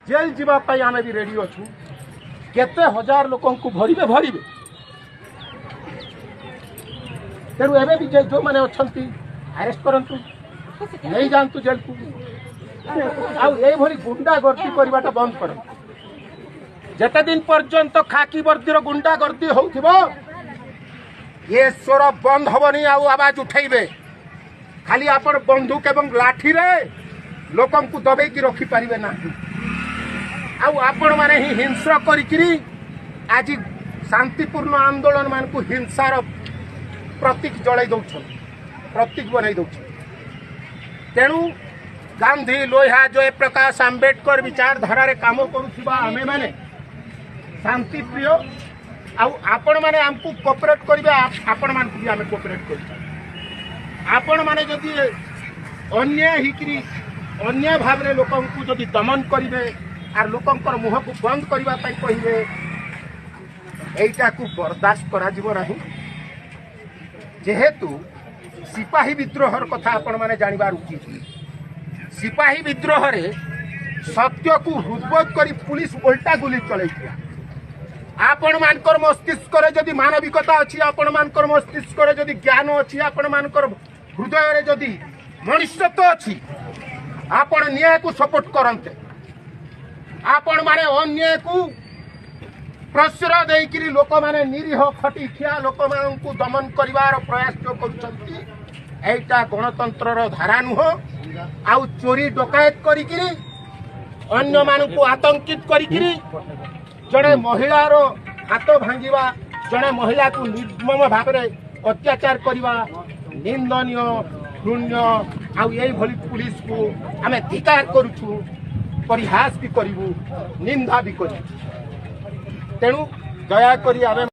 jail जीवाई आम भी ready अच्छु केते हजार लोक भरवे भरवे तेणु एवं भी जो मैंने अच्छा अरेस्ट करतु नहीं जातु जेल को आई गुंडा गर्दी करवाटा बंद कर जेते दिन पर्यंत खाकी वर्दीर गुंडा गर्दी हो ये स्वर बंद हेनी आवाज उठेबे खाली आपण बंदूक एवं लाठी रे लोकं को दबेकी रखिपारे ना आपण माने ही हिंसा करी आज शांतिपूर्ण आंदोलन मान को हिंसार प्रतीक जड़ाई दौन प्रतीक बनई दौन तेणु गांधी लोहा जयप्रकाश आंबेडकर विचारधारा काम करुवा आमे माने शांति प्रिय आपण माने आमको कोऑपरेट करिवे आपण मान भी आमे कोऑपरेट कर आपण माने जदि अन्याय हिकरी अन्याय भाव रे लोकन को जदि दमन करिवे आर लोकंकर मुह को बंद करबा पई कहिवे एटा को बर्दाश्त करा जीव नाही जेहेतु सिपाही विद्रोहर कथा आपण माने जानिबार उचित सिपाही विद्रोह रे सत्य को हृदबोध करी पुलिस उल्टा गुली चलैतिया आपण मानकर मस्तिष्क रे जदि मानविकता अछि आपण मानकर मस्तिष्क रे जदि ज्ञान अछि आपण मानकर हृदय रे जदि मनुष्यत्व अछि आपण न्याय को सपोर्ट करन्ते आपण माने अन्याय को प्रश्रय देकरी लोक माने निरीह खटी खिया लोक मान को दमन करिवार प्रयास जो करछंती एटा गणतंत्र धारा नुह आउ चोरी डकायत करिकरी अन्य मान को आतंकित करिकरी जड़े महिलार हाथ भांगा जड़े महिला को निर्मम भाव में अत्याचार करवा निंदनीय घृण्य आई पुलिस को आम धिकार करुचु परिहास भी करूँ निंदा भी करूँ तेणु दयाकोरी आम